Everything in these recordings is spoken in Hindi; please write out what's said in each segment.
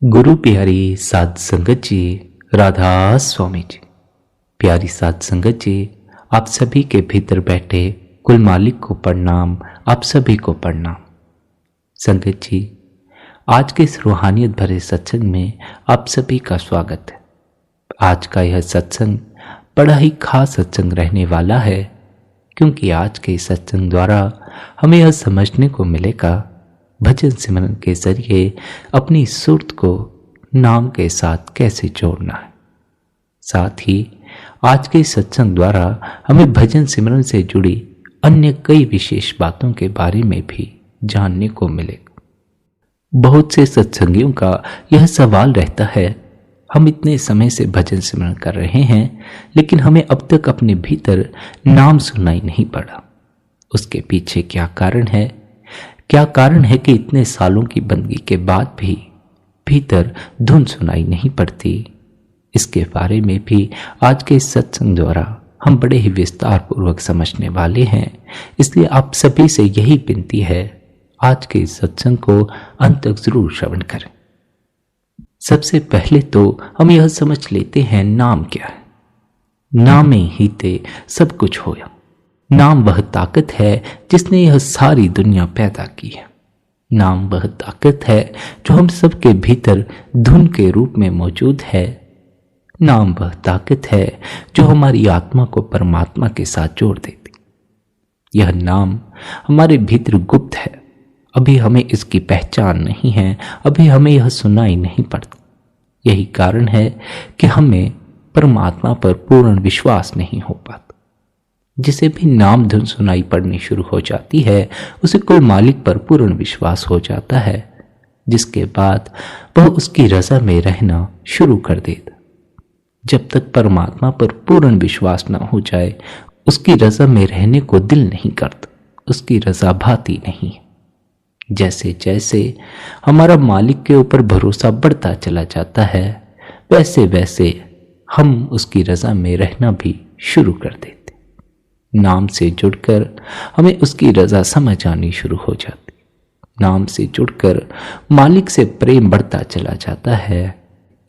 गुरु प्यारी साध संगत जी, राधा स्वामी जी। प्यारी साध संगत जी, आप सभी के भीतर बैठे कुल मालिक को प्रणाम, आप सभी को प्रणाम। संगत जी, आज के इस रूहानियत भरे सत्संग में आप सभी का स्वागत है। आज का यह सत्संग बड़ा ही खास सत्संग रहने वाला है, क्योंकि आज के सत्संग द्वारा हमें यह समझने को मिलेगा भजन सिमरन के जरिए अपनी सुरत को नाम के साथ कैसे जोड़ना है। साथ ही आज के सत्संग द्वारा हमें भजन सिमरन से जुड़ी अन्य कई विशेष बातों के बारे में भी जानने को मिलेगा। बहुत से सत्संगियों का यह सवाल रहता है, हम इतने समय से भजन सिमरन कर रहे हैं, लेकिन हमें अब तक अपने भीतर नाम सुनाई नहीं पड़ा। उसके पीछे क्या कारण है? क्या कारण है कि इतने सालों की बंदगी के बाद भी भीतर धुन सुनाई नहीं पड़ती? इसके बारे में भी आज के सत्संग द्वारा हम बड़े ही विस्तार पूर्वक समझने वाले हैं। इसलिए आप सभी से यही विनती है, आज के सत्संग को अंत तक जरूर श्रवण करें। सबसे पहले तो हम यह समझ लेते हैं नाम क्या है। नामे ही ते सब कुछ होया। नाम वह ताकत है जिसने यह सारी दुनिया पैदा की है। नाम वह ताकत है जो हम सबके भीतर धुन के रूप में मौजूद है। नाम वह ताकत है जो हमारी आत्मा को परमात्मा के साथ जोड़ देती। यह नाम हमारे भीतर गुप्त है, अभी हमें इसकी पहचान नहीं है, अभी हमें यह सुनाई नहीं पड़ती। यही कारण है कि हमें परमात्मा पर पूर्ण विश्वास नहीं हो पाता। जिसे भी नाम धुन सुनाई पड़नी शुरू हो जाती है, उसे कुल मालिक पर पूर्ण विश्वास हो जाता है, जिसके बाद वह उसकी रजा में रहना शुरू कर देता। जब तक परमात्मा पर पूर्ण विश्वास न हो जाए, उसकी रजा में रहने को दिल नहीं करता, उसकी रजा भाती नहीं है। जैसे जैसे हमारा मालिक के ऊपर भरोसा बढ़ता चला जाता है, वैसे वैसे हम उसकी रजा में रहना भी शुरू कर देते। नाम से जुड़कर हमें उसकी रजा समझ आनी शुरू हो जाती। नाम से जुड़कर मालिक से प्रेम बढ़ता चला जाता है।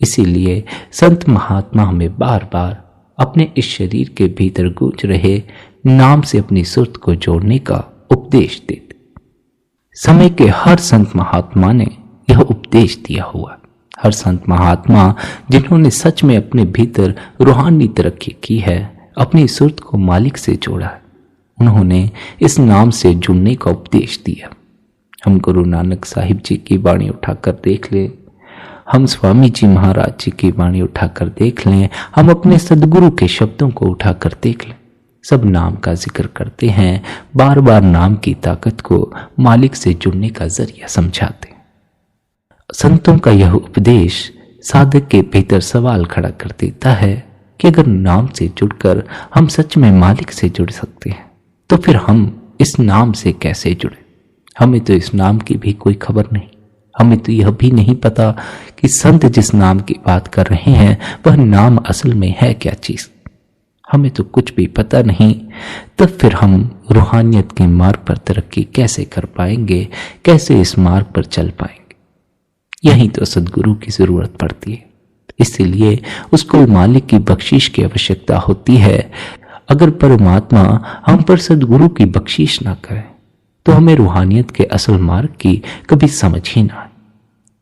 इसीलिए संत महात्मा हमें बार बार अपने इस शरीर के भीतर गूंज रहे नाम से अपनी सुरत को जोड़ने का उपदेश देते। समय के हर संत महात्मा ने यह उपदेश दिया हुआ। हर संत महात्मा जिन्होंने सच में अपने भीतर रूहानी तरक्की की है, अपनी सुरत को मालिक से जोड़ा है, उन्होंने इस नाम से जुड़ने का उपदेश दिया। हम गुरु नानक साहिब जी की वाणी उठाकर देख लें, हम स्वामी जी महाराज जी की वाणी उठाकर देख लें, हम अपने सदगुरु के शब्दों को उठाकर देख लें, सब नाम का जिक्र करते हैं, बार बार नाम की ताकत को मालिक से जुड़ने का जरिया समझाते हैं। संतों का यह उपदेश साधक के भीतर सवाल खड़ा कर देता है कि अगर नाम से जुड़कर हम सच में मालिक से जुड़ सकते हैं, तो फिर हम इस नाम से कैसे जुड़े? हमें तो इस नाम की भी कोई खबर नहीं। हमें तो यह भी नहीं पता कि संत जिस नाम की बात कर रहे हैं वह नाम असल में है क्या चीज। हमें तो कुछ भी पता नहीं। तब फिर हम रूहानियत के मार्ग पर तरक्की कैसे कर पाएंगे, कैसे इस मार्ग पर चल पाएंगे? यही तो सदगुरु की जरूरत पड़ती है। इसीलिए उसको मालिक की बख्शीश की आवश्यकता होती है। अगर परमात्मा हम पर सदगुरु की बख्शीश ना करे, तो हमें रूहानियत के असल मार्ग की कभी समझ ही ना आए।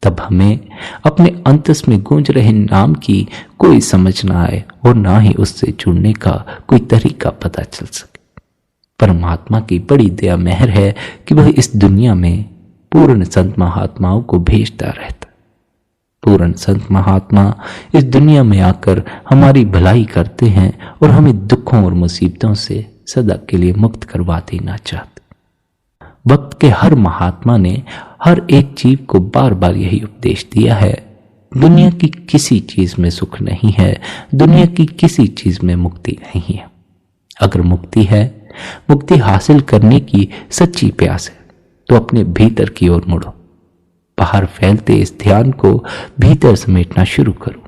तब हमें अपने अंतस में गूंज रहे नाम की कोई समझ ना आए और ना ही उससे जुड़ने का कोई तरीका पता चल सके। परमात्मा की बड़ी दया मेहर है कि वह इस दुनिया में पूर्ण संत महात्माओं को भेजता रहता। पूर्ण संत महात्मा इस दुनिया में आकर हमारी भलाई करते हैं और हमें दुखों और मुसीबतों से सदा के लिए मुक्त करवा देना चाहते। वक्त के हर महात्मा ने हर एक जीव को बार बार यही उपदेश दिया है, दुनिया की किसी चीज में सुख नहीं है, दुनिया की किसी चीज में मुक्ति नहीं है। अगर मुक्ति है, मुक्ति हासिल करने की सच्ची प्यास है, तो अपने भीतर की ओर मुड़ो। बाहर फैलते इस ध्यान को भीतर समेटना शुरू करो।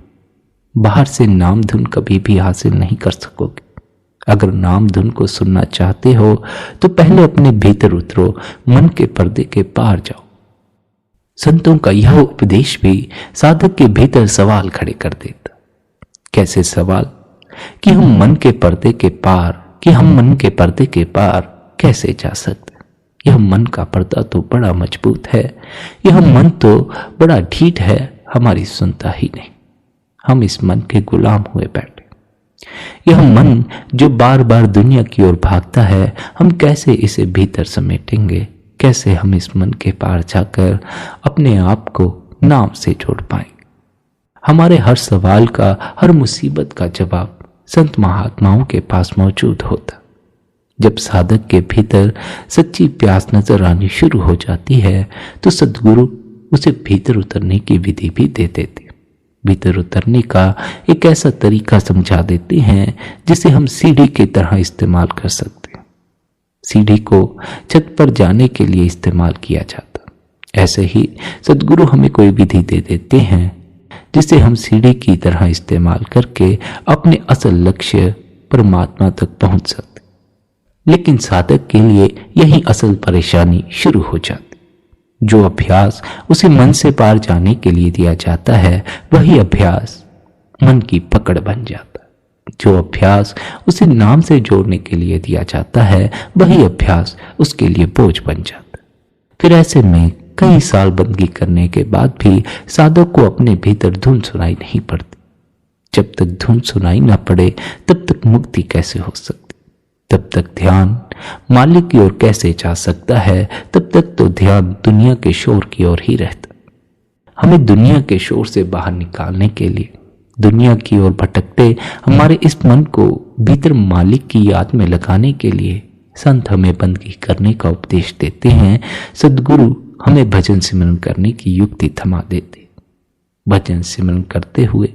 बाहर से नाम धुन कभी भी हासिल नहीं कर सकोगे। अगर नाम धुन को सुनना चाहते हो तो पहले अपने भीतर उतरो, मन के पर्दे के पार जाओ। संतों का यह उपदेश भी साधक के भीतर सवाल खड़े कर देता। कैसे सवाल? कि हम मन के पर्दे के पार कैसे जा सकते? यह मन का पर्दा तो बड़ा मजबूत है, यह मन तो बड़ा ढीठ है, हमारी सुनता ही नहीं। हम इस मन के गुलाम हुए बैठे। यह मन जो बार बार दुनिया की ओर भागता है, हम कैसे इसे भीतर समेटेंगे? कैसे हम इस मन के पार जाकर अपने आप को नाम से जोड़ पाएंगे? हमारे हर सवाल का, हर मुसीबत का जवाब संत महात्माओं के पास मौजूद होता। जब साधक के भीतर सच्ची प्यास नजर आनी शुरू हो जाती है तो सद्गुरु उसे भीतर उतरने की विधि भी दे देते। भीतर उतरने का एक ऐसा तरीका समझा देते हैं जिसे हम सीढ़ी की तरह इस्तेमाल कर सकते हैं। सीढ़ी को छत पर जाने के लिए इस्तेमाल किया जाता, ऐसे ही सद्गुरु हमें कोई विधि दे देते हैं जिसे हम सीढ़ी की तरह इस्तेमाल करके अपने असल लक्ष्य परमात्मा तक पहुंच सकते। लेकिन साधक के लिए यही असल परेशानी शुरू हो जाती। जो अभ्यास उसे मन से पार जाने के लिए दिया जाता है, वही अभ्यास मन की पकड़ बन जाता है। जो अभ्यास उसे नाम से जोड़ने के लिए दिया जाता है, वही अभ्यास उसके लिए बोझ बन जाता है। फिर ऐसे में कई साल बंदगी करने के बाद भी साधक को अपने भीतर धुन सुनाई नहीं पड़ती। जब तक धुन सुनाई ना पड़े तब तक मुक्ति कैसे हो सकती? तब तक ध्यान मालिक की ओर कैसे जा सकता है? तब तक तो ध्यान दुनिया के शोर की ओर ही रहता। हमें दुनिया के शोर से बाहर निकालने के लिए, दुनिया की ओर भटकते हमारे इस मन को भीतर मालिक की याद में लगाने के लिए संत हमें बंदगी करने का उपदेश देते हैं। सद्गुरु हमें भजन सिमरन करने की युक्ति थमा देते। भजन सिमरन करते हुए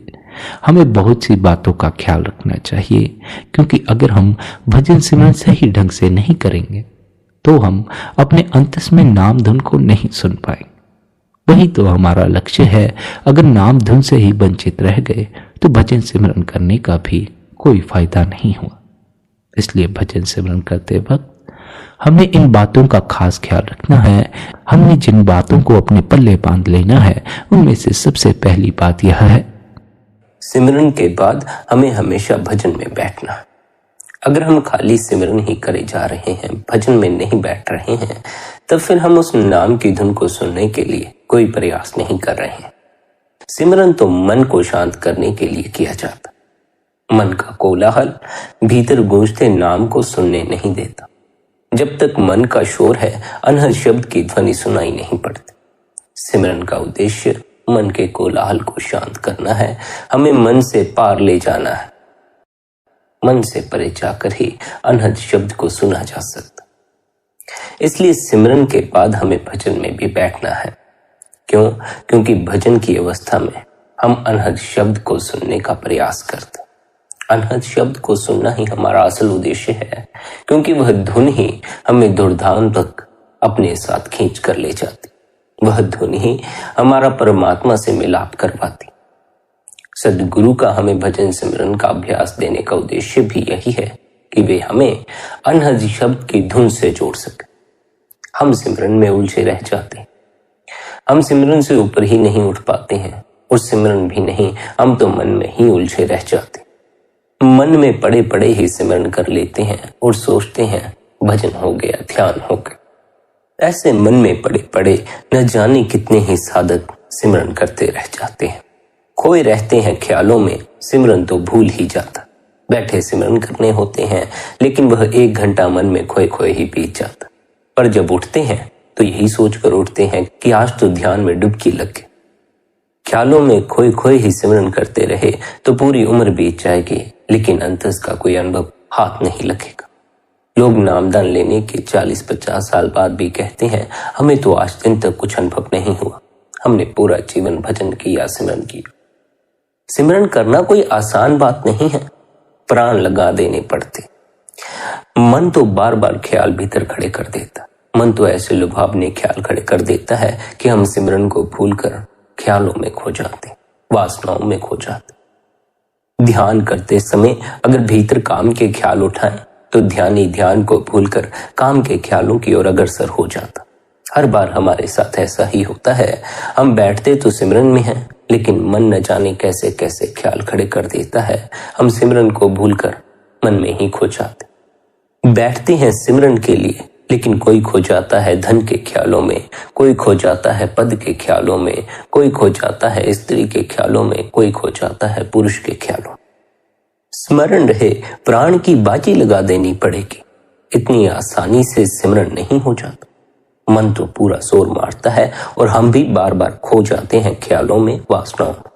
हमें बहुत सी बातों का ख्याल रखना चाहिए, क्योंकि अगर हम भजन सिमरन सही ढंग से नहीं करेंगे तो हम अपने अंतस में नाम धुन को नहीं सुन पाएंगे। वही तो हमारा लक्ष्य है। अगर नाम धुन से ही वंचित रह गए तो भजन सिमरन करने का भी कोई फायदा नहीं हुआ। इसलिए भजन सिमरन करते वक्त हमें इन बातों का खास ख्याल रखना है। हमने जिन बातों को अपने पल्ले बांध लेना है, उनमें से सबसे पहली बात यह है, सिमरन के बाद हमें हमेशा भजन में बैठना। अगर हम खाली सिमरन ही करे जा रहे हैं, भजन में नहीं बैठ रहे हैं, तब फिर हम उस नाम की धुन को सुनने के लिए कोई प्रयास नहीं कर रहे हैं। सिमरन तो मन को शांत करने के लिए किया जाता। मन का कोलाहल भीतर गूंजते नाम को सुनने नहीं देता। जब तक मन का शोर है, अनहद शब्द की ध्वनि सुनाई नहीं पड़ती। सिमरन का उद्देश्य मन के कोलाहल को शांत करना है, हमें मन से पार ले जाना है। मन से परे जाकर ही अनहद शब्द को सुना जा सकता। इसलिए सिमरन के बाद हमें भजन में भी बैठना है। क्यों? क्योंकि भजन की अवस्था में हम अनहद शब्द को सुनने का प्रयास करते। अनहद शब्द को सुनना ही हमारा असल उद्देश्य है, क्योंकि वह धुन ही हमें दुर्धाम तक अपने साथ खींच कर ले जाती। वह धुन ही हमारा परमात्मा से मिलाप करवाती। सद्गुरु का हमें भजन सिमरन का अभ्यास देने का उद्देश्य भी यही है कि वे हमें अनहद शब्द की धुन से जोड़ सके। हम सिमरन में उलझे रह जाते हैं। हम सिमरन से ऊपर ही नहीं उठ पाते हैं, और सिमरन भी नहीं, हम तो मन में ही उलझे रह जाते। मन में पड़े पड़े ही सिमरन कर लेते हैं और सोचते हैं भजन हो गया, ध्यान हो गया। ऐसे मन में पड़े पड़े न जाने कितने ही साधक सिमरन करते रह जाते हैं। खोए रहते हैं ख्यालों में, सिमरन तो भूल ही जाता। बैठे सिमरन करने होते हैं, लेकिन वह 1 घंटा मन में खोए खोए ही बीत जाता। पर जब उठते हैं तो यही सोचकर उठते हैं कि आज तो ध्यान में डुबकी लग गई। ख्यालों में खोए खोए ही सिमरन करते रहे तो पूरी उम्र बीत जाएगी, लेकिन अंतस का कोई अनुभव हाथ नहीं लगेगा। लोग नामदान लेने के 40-50 साल बाद भी कहते हैं, हमें तो आज दिन तक कुछ अनुभव नहीं हुआ, हमने पूरा जीवन भजन किया, सिमरन किया। सिमरन करना कोई आसान बात नहीं है, प्राण लगा देने पड़ते। मन तो बार बार ख्याल भीतर खड़े कर देता। मन तो ऐसे लुभावने ख्याल खड़े कर देता है कि हम सिमरन को भूलकर ख्यालों में खो जाते, वासनाओं में खो जाते। ध्यान करते समय अगर भीतर काम के ख्याल उठाएं तो ध्यानी ध्यान को भूलकर काम के ख्यालों की ओर अग्रसर हो जाता। हर बार हमारे साथ ऐसा ही होता है। हम बैठते तो सिमरन में हैं, लेकिन मन न जाने कैसे कैसे ख्याल खड़े कर देता है। हम सिमरन को भूलकर मन में ही खो जाते। बैठते हैं सिमरन के लिए, लेकिन कोई खो जाता है धन के ख्यालों में, कोई खो जाता है पद के ख्यालों में, कोई खो जाता है स्त्री के ख्यालों में, कोई खो जाता है पुरुष के ख्यालों। स्मरण रहे प्राण की बाजी लगा देनी पड़ेगी। इतनी आसानी से सिमरन नहीं हो जाता। मन तो पूरा जोर मारता है और हम भी बार बार खो जाते हैं ख्यालों में, वासनाओं में।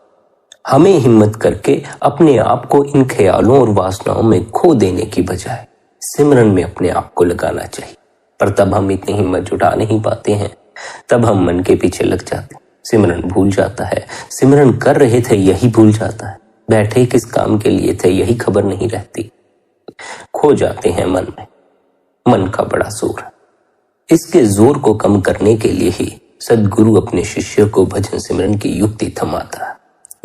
हमें हिम्मत करके अपने आप को इन ख्यालों और वासनाओं में खो देने की बजाय सिमरन में अपने आप को लगाना चाहिए। पर तब हम इतनी हिम्मत जुटा नहीं पाते हैं। तब हम मन के पीछे लग जाते हैं। सिमरन भूल जाता है। सिमरन कर रहे थे यही भूल जाता है। बैठे किस काम के लिए थे यही खबर नहीं रहती। खो जाते हैं मन में। मन का बड़ा जोर है। इसके जोर को कम करने के लिए ही सद्गुरु अपने शिष्य को भजन सिमरन की युक्ति थमाता है।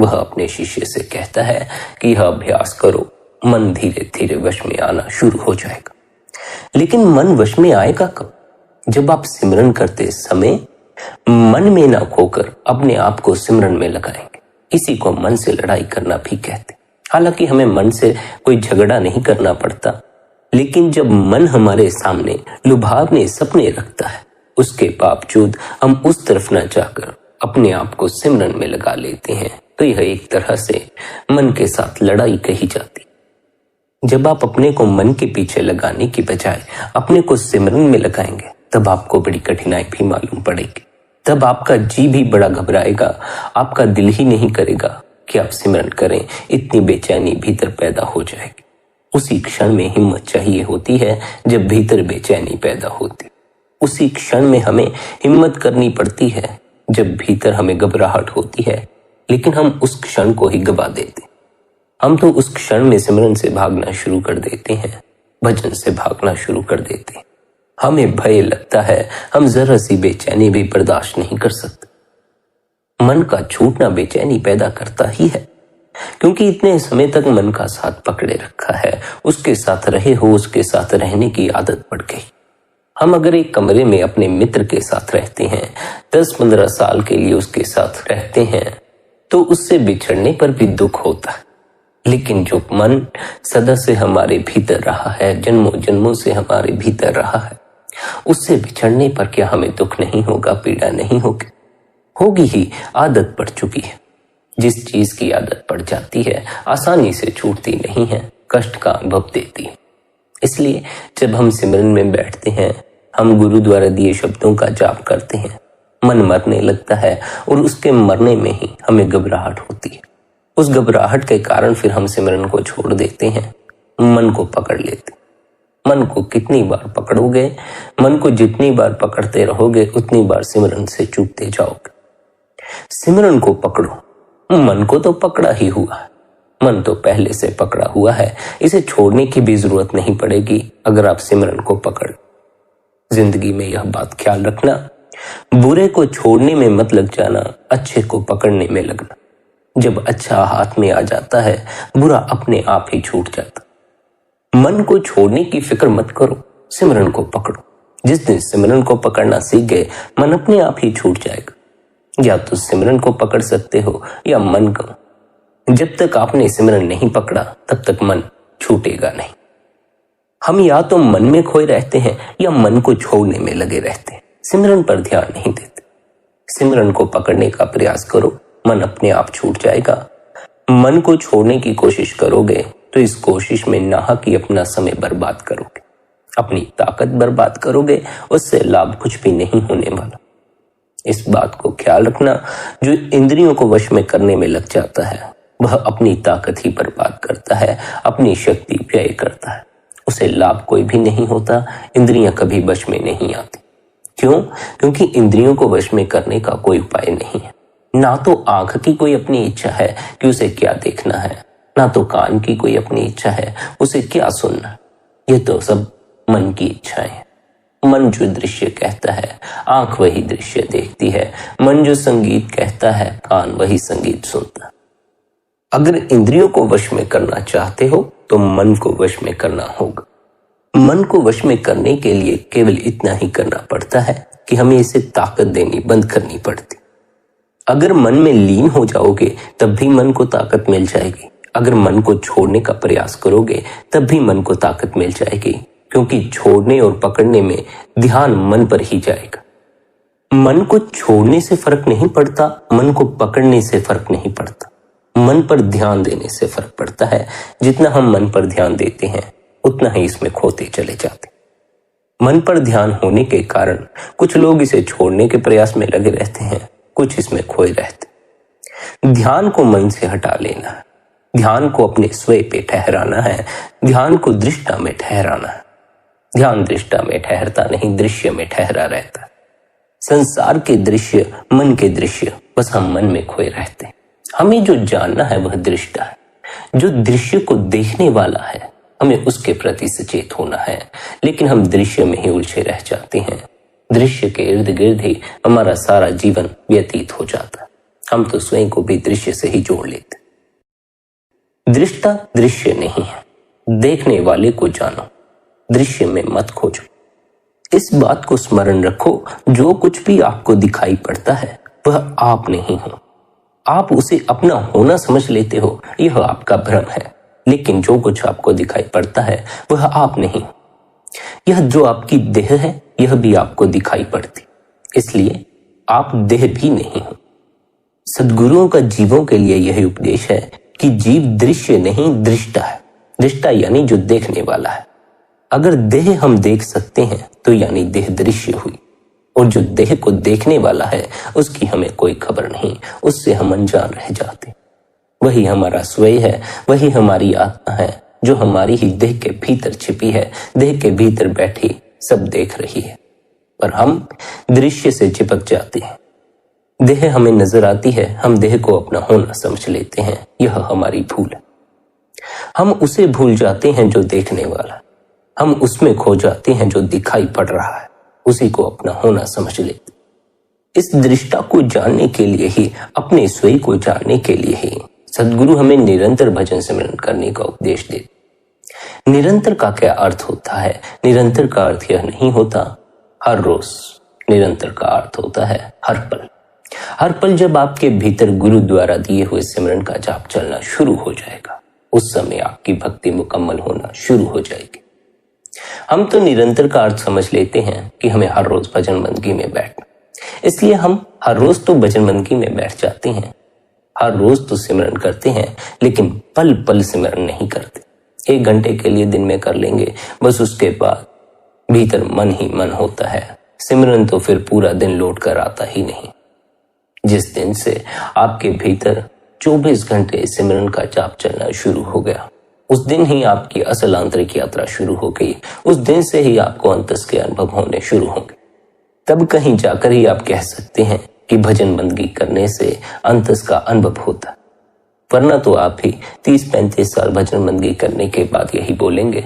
वह अपने शिष्य से कहता है कि यह अभ्यास करो, मन धीरे धीरे वश में आना शुरू हो जाएगा। लेकिन मन वश में आएगा कब? जब आप सिमरन करते समय मन में ना खोकर अपने आप को सिमरन में लगाएंगे। इसी को मन से लड़ाई करना भी कहते। हालांकि हमें मन से कोई झगड़ा नहीं करना पड़ता, लेकिन जब मन हमारे सामने लुभावने सपने रखता है, उसके बावजूद हम उस तरफ न जाकर अपने आप को सिमरन में लगा लेते हैं, तो यह एक तरह से मन के साथ लड़ाई कही जाती। जब आप अपने को मन के पीछे लगाने की बजाय अपने को सिमरन में लगाएंगे, तब आपको बड़ी कठिनाई भी मालूम पड़ेगी। तब आपका जी भी बड़ा घबराएगा। आपका दिल ही नहीं करेगा कि आप सिमरन करें। इतनी बेचैनी भीतर पैदा हो जाएगी। उसी क्षण में हिम्मत चाहिए होती है जब भीतर बेचैनी पैदा होती। उसी क्षण में हमें हिम्मत करनी पड़ती है जब भीतर हमें घबराहट होती है, लेकिन हम उस क्षण को ही गवा देते। हम तो उस क्षण में सिमरन से भागना शुरू कर देते हैं, भजन से भागना शुरू कर देते हैं। हमें भय लगता है, हम जरा सी बेचैनी भी बर्दाश्त नहीं कर सकते। मन का छूटना बेचैनी पैदा करता ही है, क्योंकि इतने समय तक मन का साथ पकड़े रखा है। उसके साथ रहे हो, उसके साथ रहने की आदत पड़ गई। हम अगर एक कमरे में अपने मित्र के साथ रहते हैं, 10-15 साल के लिए उसके साथ रहते हैं, तो उससे बिछड़ने पर भी दुख होता है। लेकिन जो मन सदा से हमारे भीतर रहा है, जन्मों जन्मों से हमारे भीतर रहा है, उससे बिछड़ने पर क्या हमें दुख नहीं होगा, पीड़ा नहीं होगी? होगी ही। आदत पड़ चुकी है। जिस चीज की आदत पड़ जाती है आसानी से छूटती नहीं है, कष्ट का अनुभव देती है। इसलिए जब हम सिमरन में बैठते हैं, हम गुरु द्वारा दिए शब्दों का जाप करते हैं, मन मरने लगता है और उसके मरने में ही हमें घबराहट होती है। उस घबराहट के कारण फिर हम सिमरन को छोड़ देते हैं, मन को पकड़ लेते। मन को कितनी बार पकड़ोगे, मन को जितनी बार पकड़ते रहोगे, उतनी बार सिमरन से चूकते जाओगे। सिमरन को पकड़ो। मन को तो पकड़ा ही हुआ है। मन तो पहले से पकड़ा हुआ है। इसे छोड़ने की भी जरूरत नहीं पड़ेगी अगर आप सिमरन को पकड़। जिंदगी में यह बात ख्याल रखना, बुरे को छोड़ने में मत लग जाना, अच्छे को पकड़ने में लगना। जब अच्छा हाथ में आ जाता है, बुरा अपने आप ही छूट जाता। मन को छोड़ने की फिक्र मत करो, सिमरन को पकड़ो। जिस दिन सिमरन को पकड़ना सीख गए, मन अपने आप ही छूट जाएगा। या तो सिमरन को पकड़ सकते हो या मन को। जब तक आपने सिमरन नहीं पकड़ा, तब तक मन छूटेगा नहीं। हम या तो मन में खोए रहते हैं या मन को छोड़ने में लगे रहते हैं, सिमरन पर ध्यान नहीं देते। सिमरन को पकड़ने का प्रयास करो, मन अपने आप छूट जाएगा। मन को छोड़ने की कोशिश करोगे तो इस कोशिश में नाहक ही अपना समय बर्बाद करोगे, अपनी ताकत बर्बाद करोगे, उससे लाभ कुछ भी नहीं होने वाला। इस बात को ख्याल रखना, जो इंद्रियों को वश में करने में लग जाता है, वह अपनी ताकत ही बर्बाद करता है, अपनी शक्ति व्यय करता है। उसे लाभ कोई भी नहीं होता। इंद्रियां कभी वश में नहीं आती। क्यों? क्योंकि इंद्रियों को वश में करने का कोई उपाय नहीं है। ना तो आंख की कोई अपनी इच्छा है कि उसे क्या देखना है, ना तो कान की कोई अपनी इच्छा है उसे क्या सुनना। ये तो सब मन की इच्छाएं हैं। मन जो दृश्य कहता है, आंख वही दृश्य देखती है। मन जो संगीत कहता है, कान वही संगीत सुनता है। अगर इंद्रियों को वश में करना चाहते हो तो मन को वश में करना होगा। मन को वश में करने के लिए केवल इतना ही करना पड़ता है कि हमें इसे ताकत देनी बंद करनी पड़ती। अगर मन में लीन हो जाओगे तब भी मन को ताकत मिल जाएगी। अगर मन को छोड़ने का प्रयास करोगे तब भी मन को ताकत मिल जाएगी, क्योंकि छोड़ने और पकड़ने में ध्यान मन पर ही जाएगा। मन को छोड़ने से फर्क नहीं पड़ता, मन को पकड़ने से फर्क नहीं पड़ता, मन पर ध्यान देने से फर्क पड़ता है। जितना हम मन पर ध्यान देते हैं उतना ही इसमें खोते चले जाते। मन पर ध्यान होने के कारण कुछ लोग इसे छोड़ने के प्रयास में लगे रहते हैं, कुछ इसमें खोए रहते। ध्यान को मन से हटा लेना है, ध्यान को अपने स्वयं पे ठहराना है, ध्यान को दृष्टा में ठहराना है। ध्यान दृष्टा में ठहरता नहीं, दृश्य में ठहरा रहता है। संसार के दृश्य, मन के दृश्य, बस हम मन में खोए रहते हैं। हमें जो जानना है वह दृष्टा है, जो दृश्य को देखने वाला है, हमें उसके प्रति सचेत होना है। लेकिन हम दृश्य में ही उलझे रह जाते हैं। दृश्य के इर्द गिर्द ही हमारा सारा जीवन व्यतीत हो जाता है। हम तो स्वयं को भी दृश्य से ही जोड़ लेते। दृष्टा दृश्य नहीं है, देखने वाले को जानो, दृश्य में मत खोजो। इस बात को स्मरण रखो, जो कुछ भी आपको दिखाई पड़ता है वह आप नहीं हो। आप उसे अपना होना समझ लेते हो, यह आपका भ्रम है। लेकिन जो कुछ आपको दिखाई पड़ता है वह आप नहीं। यह जो आपकी देह है यह भी आपको दिखाई पड़ती, इसलिए आप देह भी नहीं हो। सद्गुरुओं का जीवों के लिए यही उपदेश है कि जीव दृश्य नहीं दृष्टा है। दृष्टा यानी जो देखने वाला है। अगर देह हम देख सकते हैं तो यानी देह दृश्य हुई, और जो देह को देखने वाला है उसकी हमें कोई खबर नहीं, उससे हम अनजान रह जाते। वही हमारा स्वयं है, वही हमारी आत्मा है, जो हमारी ही देह के भीतर छिपी है, देह के भीतर बैठी सब देख रही है। पर हम दृश्य से चिपक जाते हैं। देह हमें नजर आती है, हम देह को अपना होना समझ लेते हैं, यह हमारी भूल है। हम उसे भूल जाते हैं जो देखने वाला, हम उसमें खो जाते हैं जो दिखाई पड़ रहा है, उसी को अपना होना समझ लेते। इस दृष्टा को जानने के लिए ही, अपने स्वयं को जानने के लिए ही सद्गुरु हमें निरंतर भजन सिमरन करने का उपदेश देते। निरंतर का क्या अर्थ होता है? निरंतर का अर्थ यह नहीं होता हर रोज, निरंतर का अर्थ होता है हर पल। हर पल जब आपके भीतर गुरु द्वारा दिए हुए सिमरन का जाप चलना शुरू हो जाएगा, उस समय आपकी भक्ति मुकम्मल होना शुरू हो जाएगी। हम तो निरंतर का अर्थ समझ लेते हैं कि हमें हर रोज भजन बंदगी में बैठना, इसलिए हम हर रोज तो भजन बंदगी में बैठ जाते हैं, हर रोज तो सिमरन करते हैं, लेकिन पल पल सिमरन नहीं करते। 1 घंटे के लिए दिन में कर लेंगे, बस उसके बाद भीतर मन ही मन होता है। सिमरन तो फिर पूरा दिन लौट कर आता ही नहीं। जिस दिन से आपके भीतर 24 घंटे सिमरन का जाप चलना शुरू हो गया, उस दिन ही आपकी असल आंतरिक यात्रा शुरू हो गई। उस दिन से ही आपको अंतस के अनुभव होने शुरू होंगे। तब कहीं जाकर ही आप कह सकते हैं कि भजन बंदगी करने से अंतस का अनुभव होता। वरना तो आप ही 30-35 साल भजन बंदगी करने के बाद यही बोलेंगे,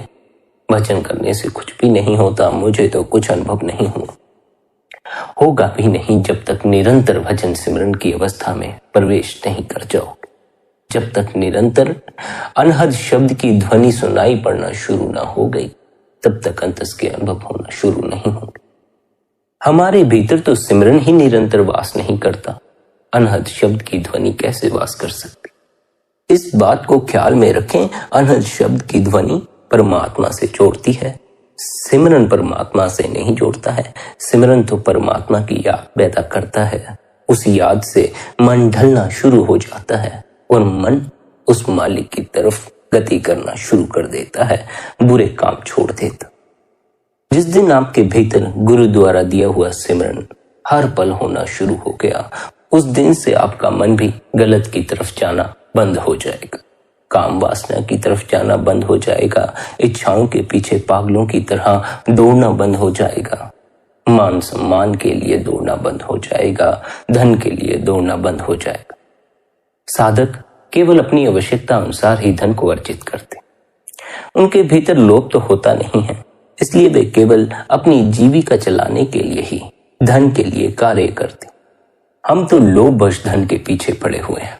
भजन करने से कुछ भी नहीं होता, मुझे तो कुछ अनुभव नहीं हुआ। होगा भी नहीं जब तक निरंतर भजन सिमरन की अवस्था में प्रवेश नहीं कर जाओगे। जब तक निरंतर अनहद शब्द की ध्वनि सुनाई पड़ना शुरू ना हो गई, तब तक अंतस के अनुभव होना शुरू नहीं होंगे। हमारे भीतर तो सिमरन ही निरंतर वास नहीं करता, अनहद शब्द की ध्वनि कैसे वास कर सकती? इस बात को ख्याल में रखें, अनहद शब्द की ध्वनि परमात्मा से जोड़ती है, सिमरन परमात्मा से नहीं जोड़ता है। सिमरन तो परमात्मा की याद पैदा करता है, उस याद से मन ढलना शुरू हो जाता है और मन उस मालिक की तरफ गति करना शुरू कर देता है, बुरे काम छोड़ देता। जिस दिन आपके भीतर गुरु द्वारा दिया हुआ सिमरन हर पल होना शुरू हो गया, उस दिन से आपका मन भी गलत की तरफ जाना बंद हो जाएगा, काम वासना की तरफ जाना बंद हो जाएगा, इच्छाओं के पीछे पागलों की तरह दौड़ना बंद हो जाएगा, मान सम्मान के लिए दौड़ना बंद हो जाएगा, धन के लिए दौड़ना बंद हो जाएगा। साधक केवल अपनी आवश्यकता अनुसार ही धन को अर्जित करते, उनके भीतर लोभ तो होता नहीं है, इसलिए वे केवल अपनी जीविका चलाने के लिए ही धन के लिए कार्य करते। हम तो लोभवश धन के पीछे पड़े हुए हैं।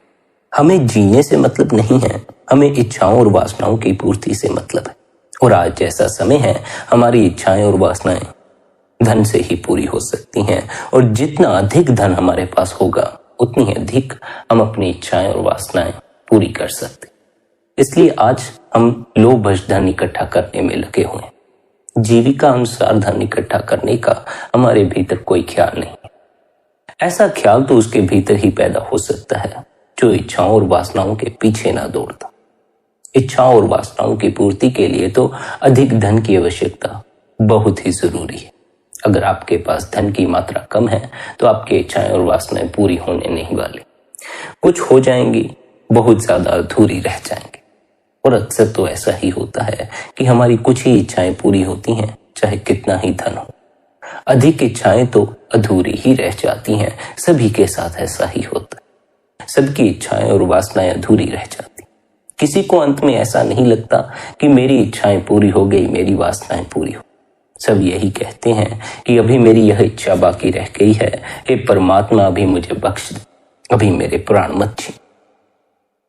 हमें जीने से मतलब नहीं है, हमें इच्छाओं और वासनाओं की पूर्ति से मतलब है। और आज जैसा समय है, हमारी इच्छाएं और वासनाएं धन से ही पूरी हो सकती हैं, और जितना अधिक धन हमारे पास होगा उतनी ही अधिक हम अपनी इच्छाएं और वासनाएं पूरी कर सकते। इसलिए आज हम लोभवश धन इकट्ठा करने में लगे हुए हैं। जीविका अनुसार धन इकट्ठा करने का हमारे भीतर कोई ख्याल नहीं। ऐसा ख्याल तो उसके भीतर ही पैदा हो सकता है जो इच्छाओं और वासनाओं के पीछे ना दौड़ता। इच्छाओं और वासनाओं की पूर्ति के लिए तो अधिक धन की आवश्यकता बहुत ही जरूरी है। अगर आपके पास धन की मात्रा कम है तो आपकी इच्छाएं और वासनाएं पूरी होने नहीं वाली। कुछ हो जाएंगी, बहुत ज्यादा अधूरी रह जाएंगी। और अक्सर तो ऐसा ही होता है कि हमारी कुछ ही इच्छाएं पूरी होती हैं, चाहे कितना ही धन हो। अधिक इच्छाएं तो अधूरी ही रह जाती हैं। सभी के साथ ऐसा ही होता है। सबकी इच्छाएं और वासनाएं अधूरी रह जाती। किसी को अंत में ऐसा नहीं लगता कि मेरी इच्छाएं पूरी हो गई, मेरी वासनाएं पूरी हो। सब यही कहते हैं कि अभी मेरी यह इच्छा बाकी रह गई है, हे परमात्मा अभी मुझे बख्श दे, अभी मेरे प्राण मत छीन।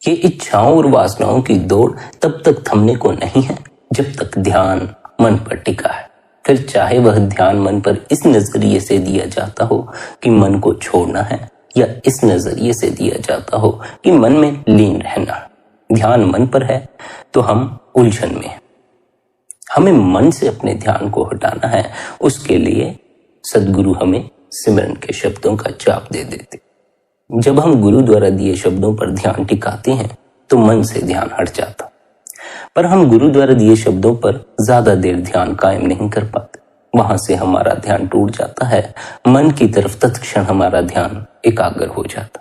ये इच्छाओं और वासनाओं की दौड़ तब तक थमने को नहीं है जब तक ध्यान मन पर टिका है। फिर चाहे वह ध्यान मन पर इस नजरिए से दिया जाता हो कि मन को छोड़ना है, या इस नजरिए से दिया जाता हो कि मन में लीन रहना। ध्यान मन पर है तो हम उलझन में हैं। हमें मन से अपने ध्यान को हटाना है। उसके लिए सद्गुरु हमें सिमरन के शब्दों का जाप दे देते। जब हम गुरु द्वारा दिए शब्दों पर ध्यान टिकाते हैं तो मन से ध्यान हट जाता, पर हम गुरु द्वारा दिए शब्दों पर ज्यादा देर ध्यान कायम नहीं कर पाते। वहां से हमारा ध्यान टूट जाता है, मन की तरफ तत्क्षण हमारा ध्यान एकाग्र हो जाता।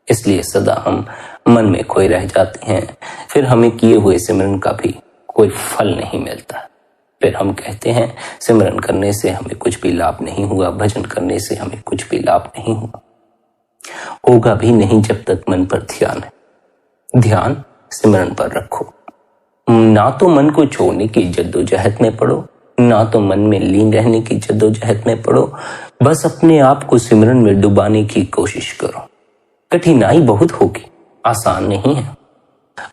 इसलिए सदा हम मन में खोए रह जाते हैं। फिर हमें किए हुए सिमरन का भी कोई फल नहीं मिलता। फिर हम कहते हैं सिमरन करने से हमें कुछ भी लाभ नहीं हुआ, भजन करने से हमें कुछ भी लाभ नहीं हुआ। होगा भी नहीं जब तक मन पर ध्यान है। ध्यान सिमरन पर रखो। ना तो मन को छोड़ने की जद्दोजहद में पड़ो, ना तो मन में लीन रहने की जद्दोजहद में पड़ो। बस अपने आप को सिमरन में डुबाने की कोशिश करो। कठिनाई बहुत होगी, आसान नहीं है।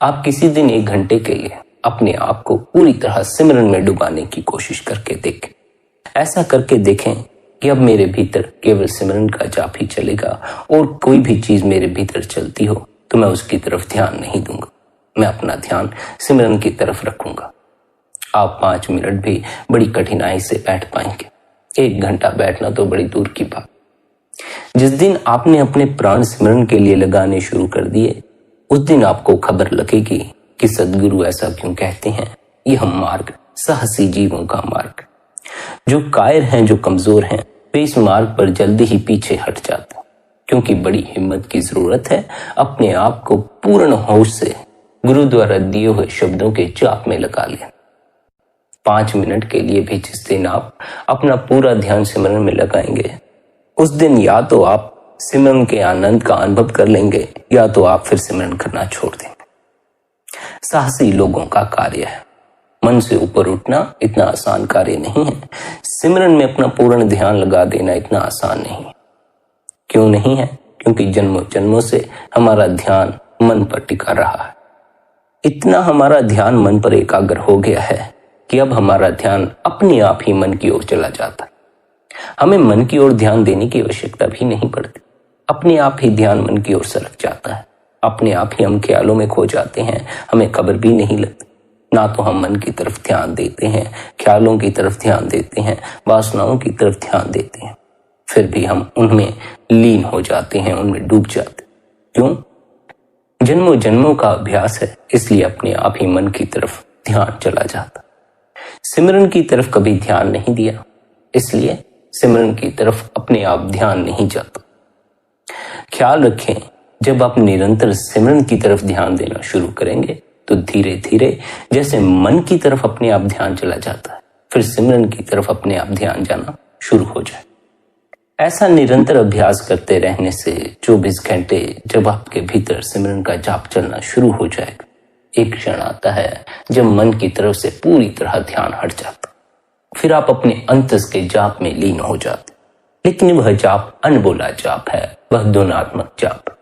आप किसी दिन 1 घंटे के लिए अपने आप को पूरी तरह सिमरन में डुबाने की कोशिश करके देखें। ऐसा करके देखें कि अब मेरे भीतर केवल सिमरन का जाप ही चलेगा, और कोई भी चीज मेरे भीतर चलती हो तो मैं उसकी तरफ ध्यान नहीं दूंगा। मैं अपना ध्यान सिमरन की तरफ रखूंगा। आप 5 मिनट भी बड़ी कठिनाई से बैठ पाएंगे। 1 घंटा बैठना तो बड़ी दूर की बात। जिस दिन आपने अपने प्राण सिमरन के लिए लगाने शुरू कर दिए, उस दिन आपको खबर लगेगी कि सद्गुरु ऐसा क्यों कहते हैं। यह मार्ग साहसी जीवों का मार्ग। जो कायर हैं, जो कमजोर हैं, वे इस मार्ग पर जल्दी ही पीछे हट जाते हैं, क्योंकि बड़ी हिम्मत की जरूरत है अपने आप को पूर्ण होश से गुरु द्वारा दिए हुए शब्दों के जाप में लगा लें। 5 मिनट के लिए भी जिस दिन आप अपना पूरा ध्यान सिमरन में लगाएंगे, उस दिन या तो आप सिमरन के आनंद का अनुभव कर लेंगे, या तो आप फिर सिमरन करना छोड़ देंगे। साहसी लोगों का कार्य है। मन से ऊपर उठना इतना आसान कार्य नहीं है। सिमरन में अपना पूर्ण ध्यान लगा देना इतना आसान नहीं। क्यों नहीं है? क्योंकि जन्मों जन्मों से हमारा ध्यान मन पर टिका रहा है। इतना हमारा ध्यान मन पर एकाग्र हो गया है कि अब हमारा ध्यान अपने आप ही मन की ओर चला जाता है। हमें मन की ओर ध्यान देने की आवश्यकता भी नहीं पड़ती। अपने आप ही ध्यान मन की ओर सरक जाता है। अपने आप ही हम ख्यालों में खो जाते हैं, हमें खबर भी नहीं लगती। ना तो हम मन की तरफ ध्यान देते हैं, ख्यालों की तरफ ध्यान देते हैं, वासनाओं की तरफ ध्यान देते हैं, फिर भी हम उनमें लीन हो जाते हैं, उनमें डूब जाते। क्यों? जन्मों जन्मों का अभ्यास है, इसलिए अपने आप ही मन की तरफ ध्यान चला जाता। सिमरन की तरफ कभी ध्यान नहीं दिया, इसलिए सिमरन की तरफ अपने आप ध्यान नहीं जाता। ख्याल रखें, जब आप निरंतर सिमरन की तरफ ध्यान देना शुरू करेंगे तो धीरे धीरे जैसे मन की तरफ अपने आप ध्यान चला जाता है, फिर सिमरन की तरफ अपने आप ध्यान जाना शुरू हो जाए। ऐसा निरंतर अभ्यास करते रहने से 24 घंटे जब आपके भीतर सिमरन का जाप चलना शुरू हो जाएगा, एक क्षण आता है जब मन की तरफ से पूरी तरह ध्यान हट जाता। फिर आप अपने अंतस के जाप में लीन हो जाते। लेकिन वह जाप अनबोला जाप है, वह ध्वनात्मक जाप।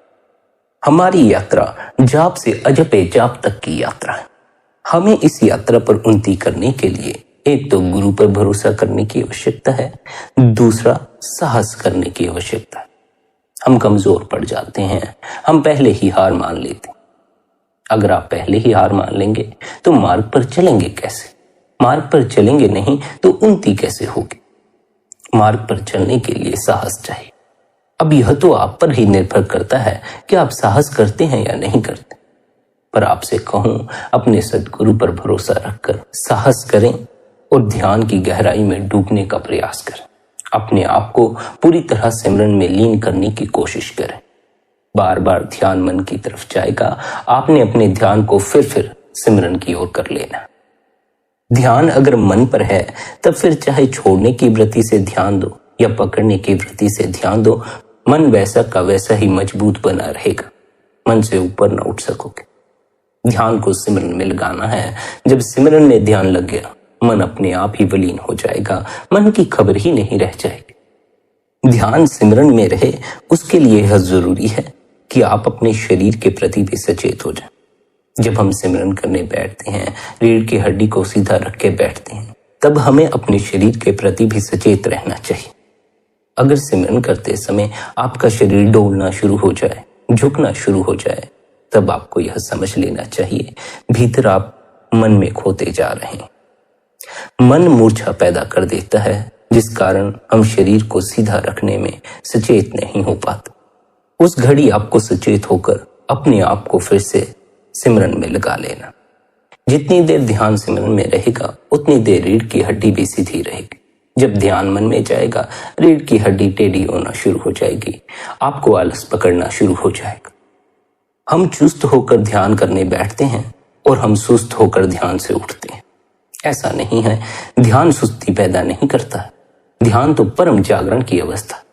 हमारी यात्रा जाप से अजपे जाप तक की यात्रा है। हमें इस यात्रा पर उन्नति करने के लिए एक तो गुरु पर भरोसा करने की आवश्यकता है, दूसरा साहस करने की आवश्यकता है। हम कमजोर पड़ जाते हैं, हम पहले ही हार मान लेते हैं। अगर आप पहले ही हार मान लेंगे तो मार्ग पर चलेंगे कैसे? मार्ग पर चलेंगे नहीं तो उन्नति कैसे होगी? मार्ग पर चलने के लिए साहस चाहिए। अब यह तो आप पर ही निर्भर करता है कि आप साहस करते हैं या नहीं करते। पर आपसे कहूं, अपने सद्गुरु पर भरोसा रखकर साहस करें और ध्यान की गहराई में डूबने का प्रयास करें। अपने आप को पूरी तरह सिमरन में लीन करने की कोशिश करें। बार बार ध्यान मन की तरफ जाएगा, आपने अपने ध्यान को फिर सिमरन की ओर कर लेना। ध्यान अगर मन पर है तब फिर चाहे छोड़ने की वृत्ति से ध्यान दो या पकड़ने की वृत्ति से ध्यान दो, मन वैसा का वैसा ही मजबूत बना रहेगा। मन से ऊपर न उठ सकोगे। ध्यान को सिमरन में लगाना है। जब सिमरन में ध्यान लग गया, मन अपने आप ही विलीन हो जाएगा, मन की खबर ही नहीं रह जाएगी। ध्यान सिमरन में रहे, उसके लिए यह जरूरी है कि आप अपने शरीर के प्रति भी सचेत हो जाएं। जब हम सिमरन करने बैठते हैं, रीढ़ की हड्डी को सीधा रख के बैठते हैं, तब हमें अपने शरीर के प्रति भी सचेत रहना चाहिए। अगर सिमरन करते समय आपका शरीर डोलना शुरू हो जाए, झुकना शुरू हो जाए, तब आपको यह समझ लेना चाहिए भीतर आप मन में खोते जा रहे हैं। मन मूर्छा पैदा कर देता है, जिस कारण हम शरीर को सीधा रखने में सचेत नहीं हो पाते। उस घड़ी आपको सचेत होकर अपने आप को फिर से सिमरन में लगा लेना। जितनी देर ध्यान सिमरन में रहेगा, उतनी देर रीढ़ की हड्डी भी सीधी रहेगी। जब ध्यान मन में जाएगा, रीढ़ की हड्डी टेढ़ी होना शुरू हो जाएगी, आपको आलस पकड़ना शुरू हो जाएगा। हम चुस्त होकर ध्यान करने बैठते हैं और हम सुस्त होकर ध्यान से उठते हैं। ऐसा नहीं है, ध्यान सुस्ती पैदा नहीं करता। ध्यान तो परम जागरण की अवस्था,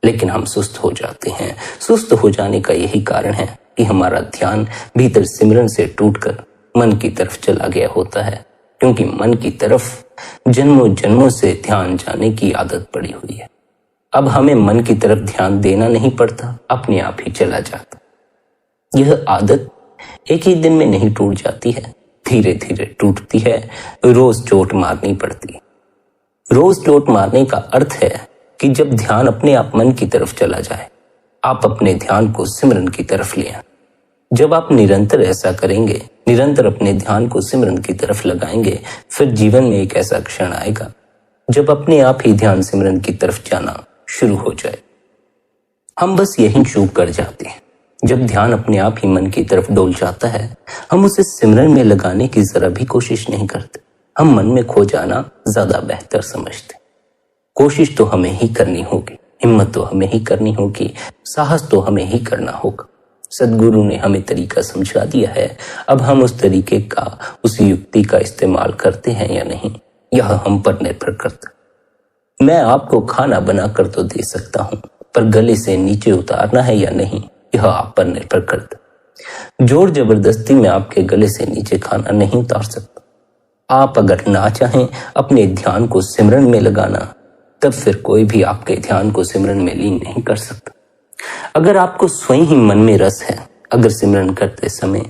लेकिन हम सुस्त हो जाते हैं। सुस्त हो जाने का यही कारण है कि हमारा ध्यान भीतर सिमरन से टूटकर मन की तरफ चला गया होता है, क्योंकि मन की तरफ जन्मों जन्मों से ध्यान जाने की आदत पड़ी हुई है। अब हमें मन की तरफ ध्यान देना नहीं पड़ता, अपने आप ही चला जाता। यह आदत एक ही दिन में नहीं टूट जाती है, धीरे धीरे टूटती है। रोज चोट मारनी पड़ती है। रोज चोट मारने का अर्थ है कि जब ध्यान अपने आप मन की तरफ चला जाए, आप अपने ध्यान को सिमरन की तरफ ले आए। जब आप निरंतर ऐसा करेंगे, निरंतर अपने ध्यान को सिमरन की तरफ लगाएंगे, फिर जीवन में एक ऐसा क्षण आएगा जब अपने आप ही ध्यान सिमरन की तरफ जाना शुरू हो जाए। हम बस यही चूक कर जाते हैं। जब ध्यान अपने आप ही मन की तरफ डोल जाता है, हम उसे सिमरन में लगाने की जरा भी कोशिश नहीं करते। हम मन में खो जाना ज्यादा बेहतर समझते। कोशिश तो हमें ही करनी होगी, हिम्मत तो हमें ही करनी होगी, साहस तो हमें ही करना होगा। सद्गुरु ने हमें तरीका समझा दिया है, अब हम उस तरीके का, उस युक्ति का इस्तेमाल करते हैं या नहीं, यह हम पर निर्भर करता। मैं आपको खाना बनाकर तो दे सकता हूं, पर गले से नीचे उतारना है या नहीं, यह आप पर निर्भर करता। जोर जबरदस्ती में आपके गले से नीचे खाना नहीं उतार सकता। आप अगर ना चाहें अपने ध्यान को सिमरन में लगाना, तब फिर कोई भी आपके ध्यान को सिमरन में लीन नहीं कर सकता। अगर आपको स्वयं ही मन में रस है, अगर सिमरन करते समय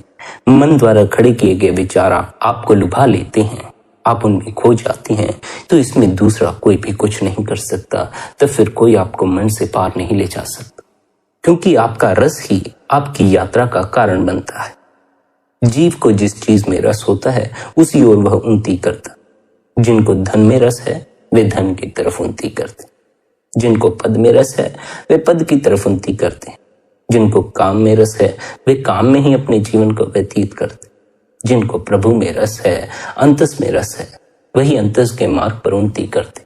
मन द्वारा खड़े किए गए विचार आपको लुभा लेते हैं, आप उनमें खो जाती हैं, तो इसमें दूसरा कोई भी कुछ नहीं कर सकता। तब फिर कोई आपको मन से पार नहीं ले जा सकता, क्योंकि आपका रस ही आपकी यात्रा का कारण बनता है। जीव को जिस चीज में रस होता है, उसी ओर वह उन्नति करता। जिनको धन में रस है, वे धन की तरफ उन्नति करते। जिनको पद में रस है, वे पद की तरफ उन्नति करते हैं। जिनको काम में रस है, वे काम में ही अपने जीवन को व्यतीत करते। जिनको प्रभु में रस है, अंतस में रस है, वही अंतस के मार्ग पर उन्नति करते।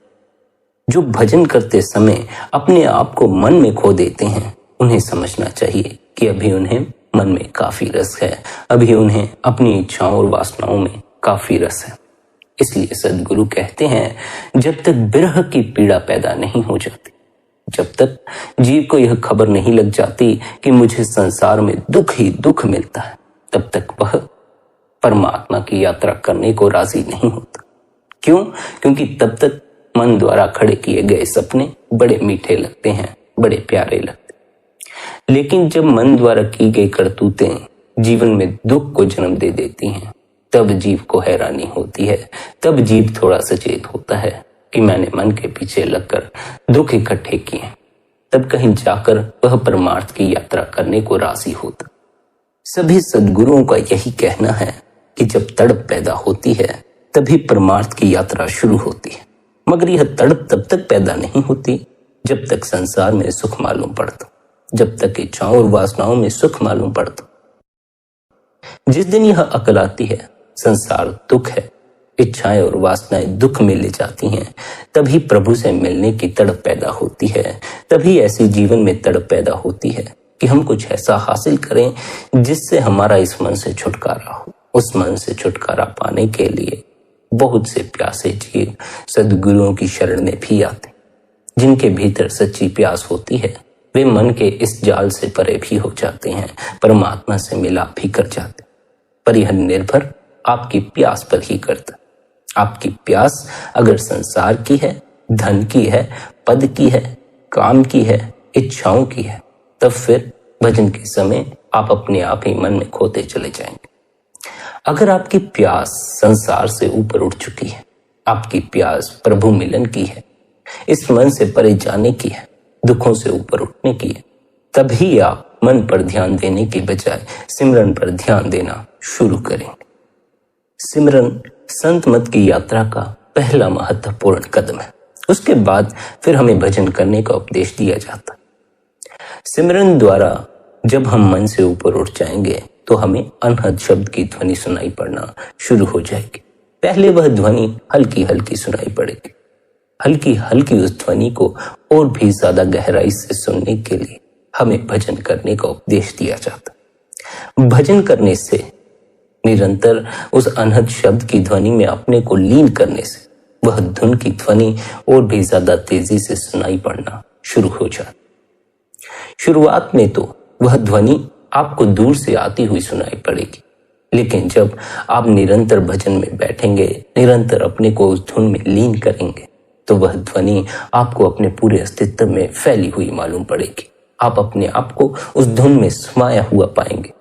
जो भजन करते समय अपने आप को मन में खो देते हैं, उन्हें समझना चाहिए कि अभी उन्हें मन में काफी रस है, अभी उन्हें अपनी इच्छाओं और वासनाओं में काफी रस है। इसलिए सद्गुरु कहते हैं, जब तक विरह की पीड़ा पैदा नहीं हो जाती, जब तक जीव को यह खबर नहीं लग जाती कि मुझे संसार में दुख ही दुख मिलता है, तब तक वह परमात्मा की यात्रा करने को राजी नहीं होता। क्यों? क्योंकि तब तक मन द्वारा खड़े किए गए सपने बड़े मीठे लगते हैं, बड़े प्यारे लगते। लेकिन जब मन द्वारा की गई करतूतें जीवन में दुख को जन्म दे देती हैं, तब जीव को हैरानी होती है, तब जीव थोड़ा सचेत होता है कि मैंने मन के पीछे लगकर दुख इकट्ठे किए। तब कहीं जाकर वह परमार्थ की यात्रा करने को राजी होता। सभी सद्गुरुओं का यही कहना है कि जब तड़प पैदा होती है तभी परमार्थ की यात्रा शुरू होती है, मगर यह तड़प तब तक पैदा नहीं होती जब तक संसार में सुख मालूम पड़ता, जब तक इच्छाओं और वासनाओं में सुख मालूम पड़ता। जिस दिन यह अकल आती है संसार दुख है, इच्छाएं और वासनाएं दुख में ले जाती हैं, तभी प्रभु से मिलने की तड़प पैदा होती है। तभी ऐसे जीवन में तड़प पैदा होती है कि हम कुछ ऐसा हासिल करें जिससे हमारा इस मन से छुटकारा हो। उस मन से छुटकारा पाने के लिए बहुत से प्यासे जीव सद्गुरुओं की शरण में भी आते। जिनके भीतर सच्ची प्यास होती है वे मन के इस जाल से परे भी हो जाते हैं, परमात्मा से मिलाप भी कर जाते। पर यह निर्भर आपकी प्यास पर ही करता। आपकी प्यास अगर संसार की है, धन की है, पद की है, काम की है, इच्छाओं की है, तब फिर भजन के समय आप अपने आप ही मन में खोते चले जाएंगे। अगर आपकी प्यास संसार से ऊपर उठ चुकी है, आपकी प्यास प्रभु मिलन की है, इस मन से परे जाने की है, दुखों से ऊपर उठने की है, तभी आप मन पर ध्यान देने की बजाय सिमरन पर ध्यान देना शुरू करेंगे। सिमरन संत मत की यात्रा का पहला महत्वपूर्ण कदम है। उसके बाद फिर हमें भजन करने का उपदेश दिया जाता है। सिमरन द्वारा जब हम मन से ऊपर उठ जाएंगे तो हमें अनहद शब्द की ध्वनि सुनाई पड़ना शुरू हो जाएगी। पहले वह ध्वनि हल्की हल्की सुनाई पड़ेगी। हल्की हल्की उस ध्वनि को और भी ज्यादा गहराई से सुनने के लिए हमें भजन करने का उपदेश दिया जाता। भजन करने से, निरंतर उस अनहद शब्द की ध्वनि में अपने को लीन करने से वह धुन की ध्वनि और भी ज्यादा तेजी से सुनाई पड़ना शुरू हो जाती। शुरुआत में तो वह ध्वनि आपको दूर से आती हुई सुनाई पड़ेगी, लेकिन जब आप निरंतर भजन में बैठेंगे, निरंतर अपने को उस धुन में लीन करेंगे, तो वह ध्वनि आपको अपने पूरे अस्तित्व में फैली हुई मालूम पड़ेगी। आप अपने आप को उस धुन में समाया हुआ पाएंगे।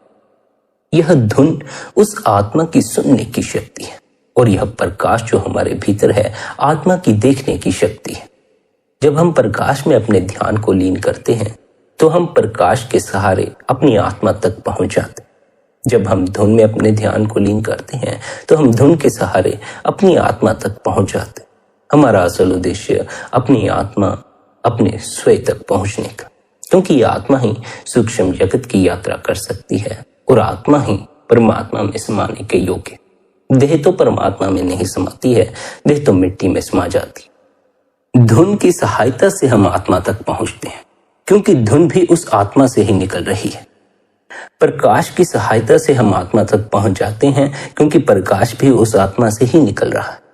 यह धुन उस आत्मा की सुनने की शक्ति है, और यह प्रकाश जो हमारे भीतर है आत्मा की देखने की शक्ति है। जब हम प्रकाश में अपने ध्यान को लीन करते हैं तो हम प्रकाश के सहारे अपनी आत्मा तक पहुंच जाते। जब हम धुन में अपने ध्यान को लीन करते हैं तो हम धुन के सहारे अपनी आत्मा तक पहुंच जाते। हमारा असल उद्देश्य अपनी आत्मा, अपने स्वयं तक पहुंचने का, क्योंकि आत्मा ही सूक्ष्म जगत की यात्रा कर सकती है और आत्मा ही परमात्मा में समाने के योग्य। देह तो परमात्मा में नहीं समाती है, देह तो मिट्टी में समा जाती। धुन की सहायता से हम आत्मा तक पहुंचते हैं, क्योंकि धुन भी उस आत्मा से ही निकल रही है। प्रकाश की सहायता से हम आत्मा तक पहुंच जाते हैं, क्योंकि प्रकाश भी उस आत्मा से ही निकल रहा है।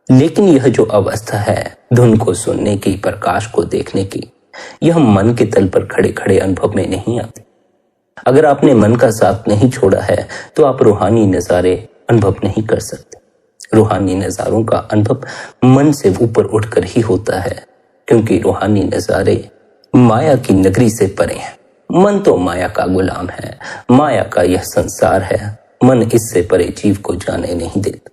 लेकिन यह जो अवस्था है धुन को सुनने की, प्रकाश को देखने की, यह मन के तल पर खड़े खड़े अनुभव में नहीं आती। अगर आपने मन का साथ नहीं छोड़ा है तो आप रूहानी नजारे अनुभव नहीं कर सकते। रूहानी नजारों का अनुभव मन से ऊपर उठकर ही होता है, क्योंकि रूहानी नजारे माया की नगरी से परे हैं। मन तो माया का गुलाम है, माया का यह संसार है। मन इससे परे जीव को जाने नहीं देता।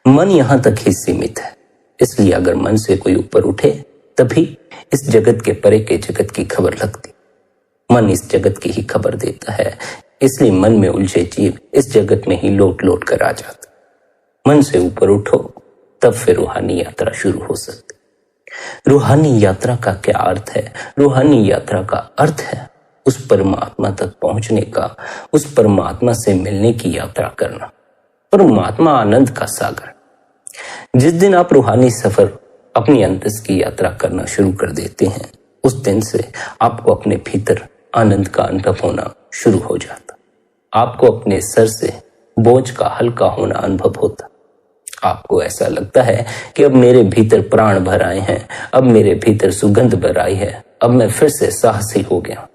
मन यहां तक ही सीमित है। इसलिए अगर मन से कोई ऊपर उठे तभी इस जगत के परे के जगत की खबर लगती। मन इस जगत की ही खबर देता है, इसलिए मन में उलझे जीव इस जगत में ही लौट लौट कर आ जाते। मन से ऊपर उठो तब फिर रूहानी यात्रा शुरू हो सकती। रूहानी यात्रा का क्या अर्थ है? रूहानी यात्रा का अर्थ है उस परमात्मा तक पहुंचने का, उस परमात्मा से मिलने की यात्रा करना। परमात्मा आनंद का सागर। जिस दिन आप रूहानी सफर, अपनी अंतस की यात्रा करना शुरू कर देते हैं, उस दिन से आपको अपने भीतर आनंद का अनुभव होना शुरू हो जाता। आपको अपने सर से बोझ का हल्का होना अनुभव होता। आपको ऐसा लगता है कि अब मेरे भीतर प्राण भर आए हैं, अब मेरे भीतर सुगंध भर आई है, अब मैं फिर से साहसी हो गया।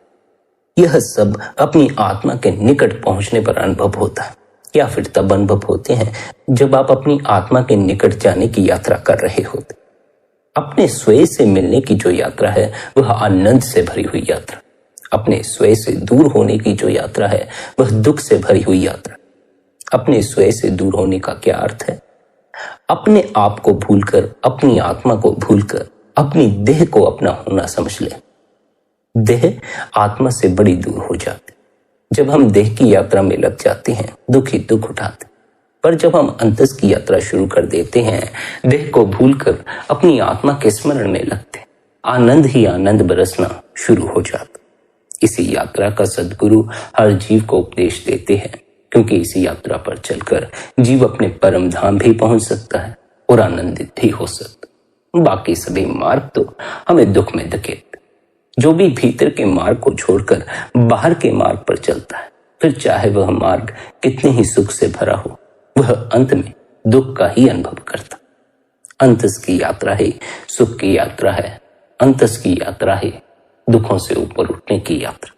यह सब अपनी आत्मा के निकट पहुंचने पर अनुभव होता है, या फिर तब अनुभव होते हैं जब आप अपनी आत्मा के निकट जाने की यात्रा कर रहे होते। अपने स्वयं से मिलने की जो यात्रा है वह आनंद से भरी हुई यात्रा। अपने स्वयं से दूर होने की जो यात्रा है वह दुख से भरी हुई यात्रा। अपने स्वयं से दूर होने का क्या अर्थ है? अपने आप को भूलकर, अपनी आत्मा को भूलकर अपनी देह को अपना होना समझ ले। देह आत्मा से बड़ी दूर हो जाती। जब हम देह की यात्रा में लग जाते हैं, दुख ही दुख उठाते, पर जब हम अंतस की यात्रा शुरू कर देते हैं, देह को भूलकर अपनी आत्मा के स्मरण में लगते, आनंद ही आनंद बरसना शुरू हो जाता। इसी यात्रा का सद्गुरु हर जीव को उपदेश देते हैं, क्योंकि इसी यात्रा पर चलकर जीव अपने परम धाम भी पहुंच सकता है और आनंदित भी हो सकता। बाकी सभी मार्ग तो हमें दुख में धकेलते। जो भी भीतर के मार्ग को छोड़कर बाहर के मार्ग पर चलता है, फिर चाहे वह मार्ग कितने ही सुख से भरा हो, वह अंत में दुख का ही अनुभव करता। अंतस की यात्रा ही सुख की यात्रा है। अंतस की यात्रा ही दुखों से ऊपर उठने की यात्रा।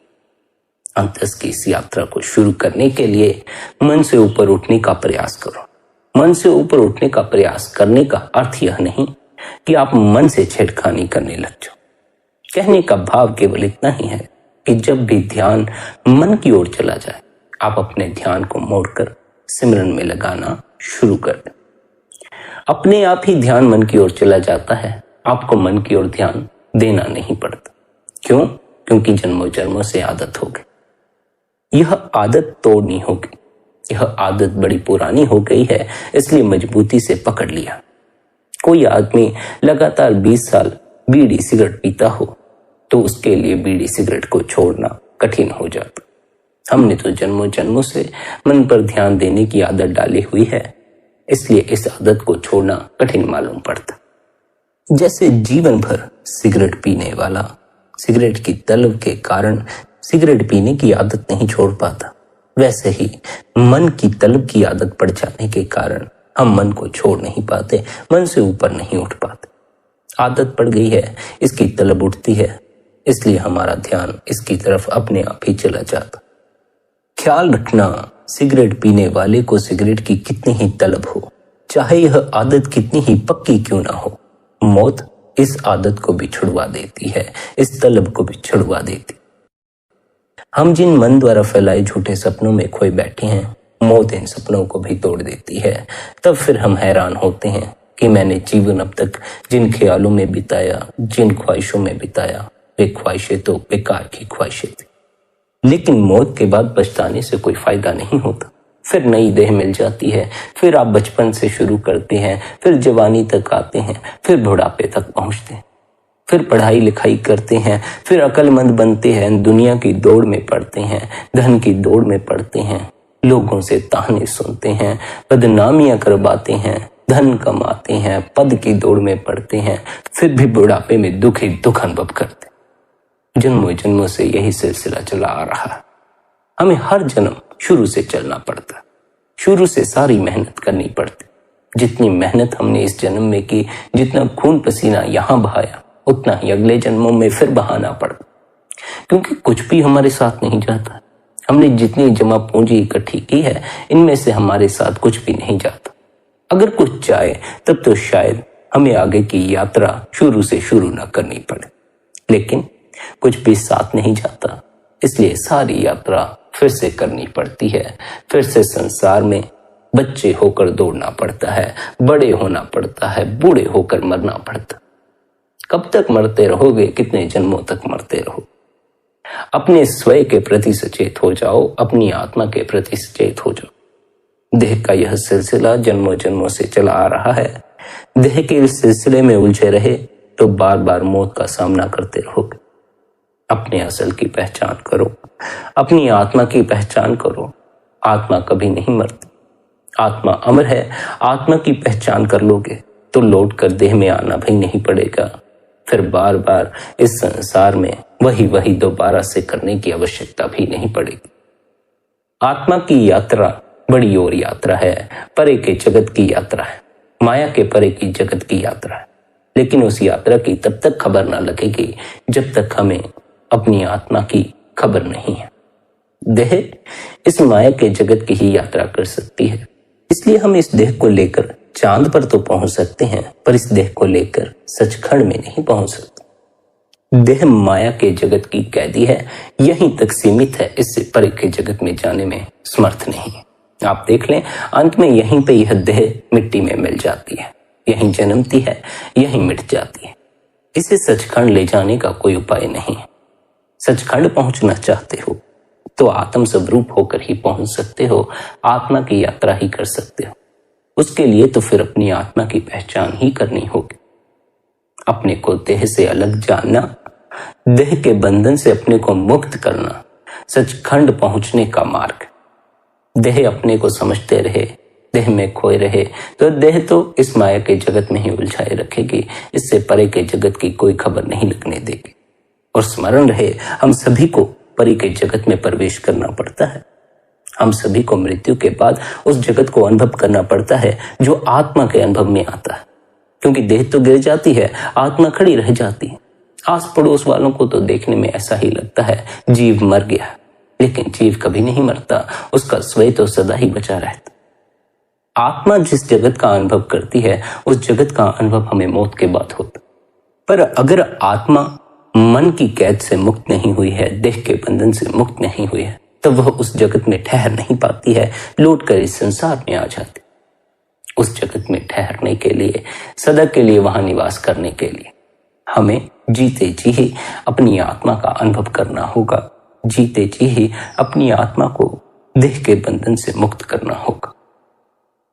अंतस की इस यात्रा को शुरू करने के लिए मन से ऊपर उठने का प्रयास करो। मन से ऊपर उठने का प्रयास करने का अर्थ यह नहीं कि आप मन से छेड़खानी करने लग जाओ। कहने का भाव केवल इतना ही है कि जब भी ध्यान मन की ओर चला जाए, आप अपने ध्यान को मोड़कर सिमरन में लगाना शुरू कर दें। अपने आप ही ध्यान मन की ओर चला जाता है, आपको मन की ओर ध्यान देना नहीं पड़ता। क्यों? क्योंकि जन्मों जन्मों से आदत हो गई। यह आदत तोड़नी होगी। यह आदत बड़ी पुरानी हो गई है, इसलिए मजबूती से पकड़ लिया। कोई आदमी लगातार 20 साल बीड़ी सिगरेट पीता हो तो उसके लिए बीड़ी सिगरेट को छोड़ना कठिन हो जाता। हमने तो जन्मों जन्मों से मन पर ध्यान देने की आदत डाली हुई है, इसलिए इस आदत को छोड़ना कठिन मालूम पड़ता। जैसे जीवन भर सिगरेट पीने वाला सिगरेट की तलब के कारण सिगरेट पीने की आदत नहीं छोड़ पाता, वैसे ही मन की तलब की आदत पड़ जाने के कारण हम मन को छोड़ नहीं पाते, मन से ऊपर नहीं उठ पाते। आदत पड़ गई है, इसकी तलब उठती है, इसलिए हमारा ध्यान इसकी तरफ अपने आप ही चला जाता। ख्याल रखना, सिगरेट पीने वाले को सिगरेट की कितनी ही तलब हो, चाहे यह आदत कितनी ही पक्की क्यों ना हो, मौत इस आदत को भी छुड़वा देती है, इस तलब को भी छुड़वा देती। हम जिन मन द्वारा फैलाए झूठे सपनों में खोए बैठे हैं, मौत इन सपनों को भी तोड़ देती है। तब फिर हम हैरान होते हैं कि मैंने जीवन अब तक जिन ख्यालों में बिताया, जिन ख्वाहिशों में बिताया, वे ख्वाहिशें तो बेकार की ख्वाहिशें थी। लेकिन मौत के बाद पछताने से कोई फायदा नहीं होता। फिर नई देह मिल जाती है, फिर आप बचपन से शुरू करते हैं, फिर जवानी तक आते हैं, फिर बुढ़ापे तक पहुंचते हैं, फिर पढ़ाई लिखाई करते हैं, फिर अक्लमंद बनते हैं, दुनिया की दौड़ में पड़ते हैं, धन की दौड़ में पड़ते हैं, लोगों से ताने सुनते हैं, बदनामियां करवाते हैं, धन कमाते हैं, पद की दौड़ में पड़ते हैं, फिर भी बुढ़ापे में दुख ही दुख अनुभव करते हैं। जन्मों जन्मों से यही सिलसिला चला आ रहा है। हमें हर जन्म शुरू से चलना पड़ता, शुरू से सारी मेहनत करनी पड़ती। जितनी मेहनत हमने इस जन्म में की, जितना खून पसीना यहाँ बहाया, उतना ही अगले जन्मों में फिर बहाना पड़ता, क्योंकि कुछ भी हमारे साथ नहीं जाता। हमने जितनी जमा पूंजी इकट्ठी की है, इनमें से हमारे साथ कुछ भी नहीं जाता। अगर कुछ जाए तब तो शायद हमें आगे की यात्रा शुरू से शुरू न करनी पड़े, लेकिन कुछ भी साथ नहीं जाता, इसलिए सारी यात्रा फिर से करनी पड़ती है। फिर से संसार में बच्चे होकर दौड़ना पड़ता है, बड़े होना पड़ता है, बूढ़े होकर मरना पड़ता। कब तक मरते रहोगे? कितने जन्मों तक मरते रहो? अपने स्वयं के प्रति सचेत हो जाओ, अपनी आत्मा के प्रति सचेत हो जाओ। देह का यह सिलसिला जन्मों जन्मों से चला आ रहा है। देह के इस सिलसिले में उलझे रहे तो बार बार मौत का सामना करते रहोगे। अपने असल की पहचान करो, अपनी आत्मा की पहचान करो। आत्मा कभी नहीं मरती, आत्मा अमर है। आत्मा की पहचान कर लोगे तो लौट कर देह में आना भी नहीं पड़ेगा। फिर बार बार इस संसार में वही दोबारा से करने की आवश्यकता भी नहीं पड़ेगी। आत्मा की यात्रा बड़ी और यात्रा है, परे के जगत की यात्रा है, माया के परे की जगत की यात्रा है। लेकिन उस यात्रा की तब तक खबर ना लगेगी जब तक हमें अपनी आत्मा की खबर नहीं है। देह इस माया के जगत की ही यात्रा कर सकती है, इसलिए हम इस देह को लेकर चांद पर तो पहुंच सकते हैं, पर इस देह को लेकर सचखंड में नहीं पहुंच सकते। देह माया के जगत की कैदी है, यहीं तक सीमित है, इससे परे के जगत में जाने में समर्थ नहीं है। आप देख लें, अंत में यहीं पे यह देह मिट्टी में मिल जाती है, यहीं जन्मती है, यहीं मिट जाती है। इसे सचखंड ले जाने का कोई उपाय नहीं है। सचखंड पहुंचना चाहते हो तो आत्म स्वरूप होकर ही पहुंच सकते हो, आत्मा की यात्रा ही कर सकते हो। उसके लिए तो फिर अपनी आत्मा की पहचान ही करनी होगी। अपने को देह से अलग जानना, देह के बंधन से अपने को मुक्त करना सचखंड पहुंचने का मार्ग। देह अपने को समझते रहे, देह में खोए रहे तो देह तो इस माया के जगत में ही उलझाए रखेगी, इससे परे के जगत की कोई खबर नहीं लगने देगी। और स्मरण रहे, हम सभी को परे के जगत में प्रवेश करना पड़ता है। हम सभी को मृत्यु के बाद उस जगत को अनुभव करना पड़ता है जो आत्मा के अनुभव में आता है, क्योंकि देह तो गिर जाती है, आत्मा खड़ी रह जाती है। आस पड़ोस वालों को तो देखने में ऐसा ही लगता है जीव मर गया, लेकिन जीव कभी नहीं मरता, उसका स्वयं तो सदा ही बचा रहता। आत्मा जिस जगत का अनुभव करती है उस जगत का अनुभव हमें मौत के बाद होता। पर अगर आत्मा मन की कैद से मुक्त नहीं हुई है, देह के बंधन से मुक्त नहीं हुई है, तो वह उस जगत में ठहर नहीं पाती है, लौट कर इस संसार में आ जाती। उस जगत में ठहरने के लिए, सदा के लिए वहां निवास करने के लिए हमें जीते जी ही अपनी आत्मा का अनुभव करना होगा। जीते जी ही अपनी आत्मा को देह के बंधन से मुक्त करना होगा।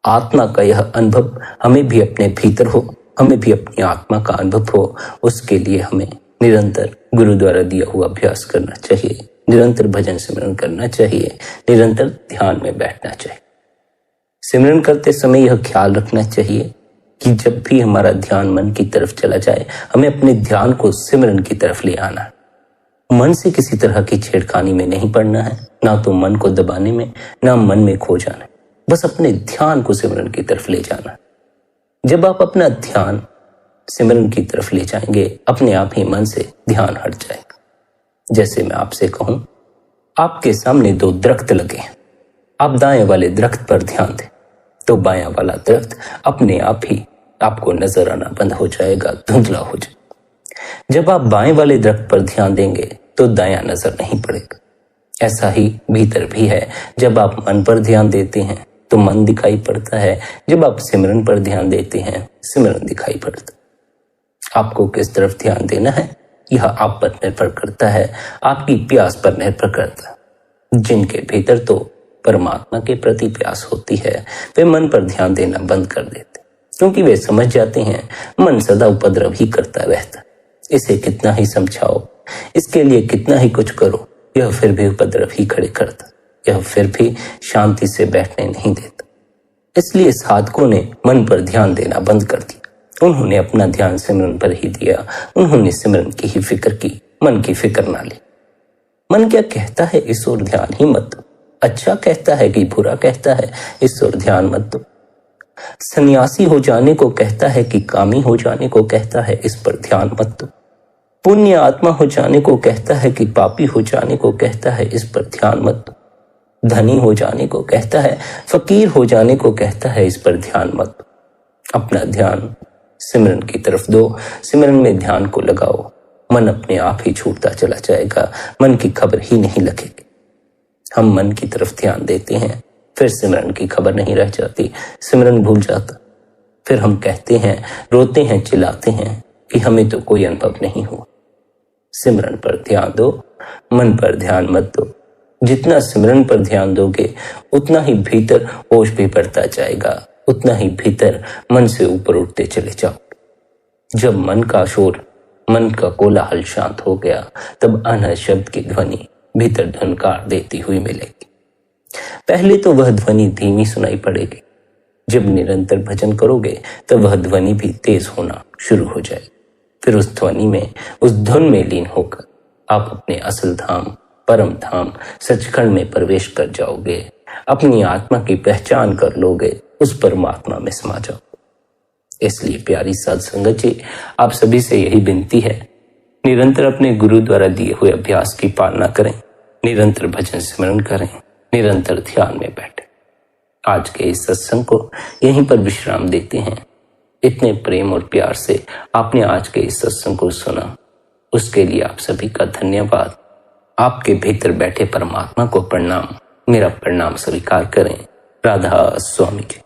आत्मा का यह अनुभव हमें भी अपने भीतर हो, हमें भी अपनी आत्मा का अनुभव हो, उसके लिए हमें निरंतर गुरु द्वारा दिया हुआ अभ्यास करना चाहिए, निरंतर भजन सिमरन करना चाहिए, निरंतर ध्यान में बैठना चाहिए। सिमरन करते समय यह ख्याल रखना चाहिए कि जब भी हमारा ध्यान मन की तरफ चला जाए, हमें अपने ध्यान को सिमरन की तरफ ले आना है। मन से किसी तरह की छेड़खानी में नहीं पड़ना है, ना तो मन को दबाने में, ना मन में खो जाना है। बस अपने ध्यान को सिमरन की तरफ ले जाना। जब आप अपना ध्यान सिमरन की तरफ ले जाएंगे, अपने आप ही मन से ध्यान हट जाएगा। जैसे मैं आपसे कहूं, आपके सामने दो दरख्त लगे हैं, आप दाएं वाले दरख्त पर ध्यान दें तो बायां वाला दरख्त अपने आप ही आपको नजर आना बंद हो जाएगा, धुंधला हो जाएगा। जब आप बाएं वाले दरख्त पर ध्यान देंगे तो दायां नजर नहीं पड़ेगा। ऐसा ही भीतर भी है, जब आप मन पर ध्यान देते हैं तो मन दिखाई पड़ता है, जब आप सिमरन पर ध्यान देते हैं सिमरन दिखाई पड़ता है। आपको किस तरफ ध्यान देना है यह आप पर निर्भर करता है, आपकी प्यास पर निर्भर करता है। जिनके भीतर तो परमात्मा के प्रति प्यास होती है वे मन पर ध्यान देना बंद कर देते, क्योंकि वे समझ जाते हैं मन सदा उपद्रव ही करता रहता। इसे कितना ही समझाओ, इसके लिए कितना ही कुछ करो, यह फिर भी उपद्रव ही खड़े करता, यह फिर भी शांति से बैठने नहीं देता। इसलिए साधकों ने मन पर ध्यान देना बंद कर दिया। उन्होंने अपना ध्यान सिमरन पर ही दिया, उन्होंने सिमरन की ही फिक्र की, मन की फिक्र ना ली। मन क्या कहता है इस ओर ध्यान ही मत दो, अच्छा कहता है कि बुरा कहता है इस ओर ध्यान मत दो, सन्यासी हो जाने को कहता है कि कामी हो जाने को कहता है इस पर ध्यान मत दो, पुण्य आत्मा हो जाने को कहता है कि पापी हो जाने को कहता है इस पर ध्यान मत दो, धनी हो जाने को कहता है, फकीर हो जाने को कहता है इस पर ध्यान मत दो। अपना ध्यान सिमरन की तरफ दो, सिमरन में ध्यान को लगाओ, मन अपने आप ही छूटता चला जाएगा, मन की खबर ही नहीं लगेगी। हम मन की तरफ ध्यान देते हैं, फिर सिमरन की खबर नहीं रह जाती, सिमरन भूल जाता। फिर हम कहते हैं, रोते हैं, चिल्लाते हैं कि हमें तो कोई अनुभव नहीं हुआ। सिमरन पर ध्यान दो, मन पर ध्यान मत दो। जितना सिमरन पर ध्यान दोगे उतना ही भीतर होश भी बढ़ता जाएगा, उतना ही भीतर मन से ऊपर उठते चले जाओ। जब मन का शोर, मन का कोलाहल शांत हो गया, तब अनहद शब्द की ध्वनि भीतर धनकार देती हुई मिलेगी। पहले तो वह ध्वनि धीमी सुनाई पड़ेगी, जब निरंतर भजन करोगे तब वह ध्वनि भी तेज होना शुरू हो जाएगी। फिर उस ध्वनि में, उस धुन में लीन होकर आप अपने असल धाम, परम धाम सचखंड में प्रवेश कर जाओगे, अपनी आत्मा की पहचान कर लोगे, उस परमात्मा में समा जाओ। इसलिए प्यारी साध संगत जी, आप सभी से यही विनती है, निरंतर अपने गुरु द्वारा दिए हुए अभ्यास की पालना करें, निरंतर भजन स्मरण करें, निरंतर ध्यान में बैठें। आज के इस सत्संग को यहीं पर विश्राम देते हैं। इतने प्रेम और प्यार से आपने आज के इस सत्संग को सुना, उसके लिए आप सभी का धन्यवाद। आपके भीतर बैठे परमात्मा को प्रणाम, मेरा प्रणाम स्वीकार करें। राधा स्वामी जी।